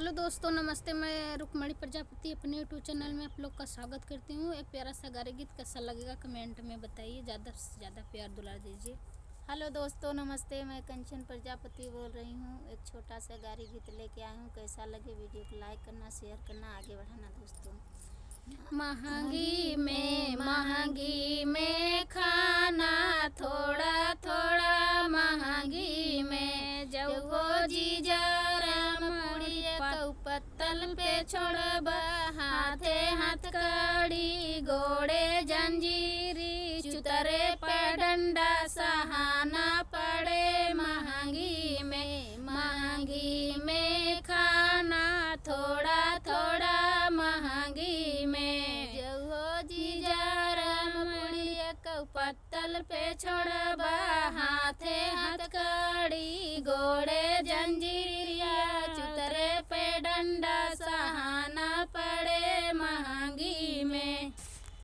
Hello दोस्तों, नमस्ते। मैं रुक्मणी प्रजापति अपने यूट्यूब चैनल में आप लोग का स्वागत करती हूँ। एक प्यारा सा गारे गीत कैसा लगेगा कमेंट में बताइए, ज़्यादा से ज़्यादा प्यार दुलार दीजिए। हेलो दोस्तों, नमस्ते। मैं कंचन प्रजापति बोल रही हूँ। एक छोटा सा गारी गीत लेके आई हूँ। कैसा लगे वीडियो को लाइक करना, शेयर करना, आगे बढ़ाना दोस्तों। महंगी में खाना थोड़ा थोड़ा, महंगी में जब जी जरम मुड़ी पत्तल पे छोड़ब, हाथे हाथ कड़ी गोड़े जंजीरी, चुतरे पे डंडा सहाना पड़े। महंगी में खाना थोड़ा थोड़ा, महंगी में जहो जी जरम मुड़ी पत्तल पे छोड़ब, हाथे हाथ कड़ी गोड़े जंजीरिया, चुतरे पे डंडा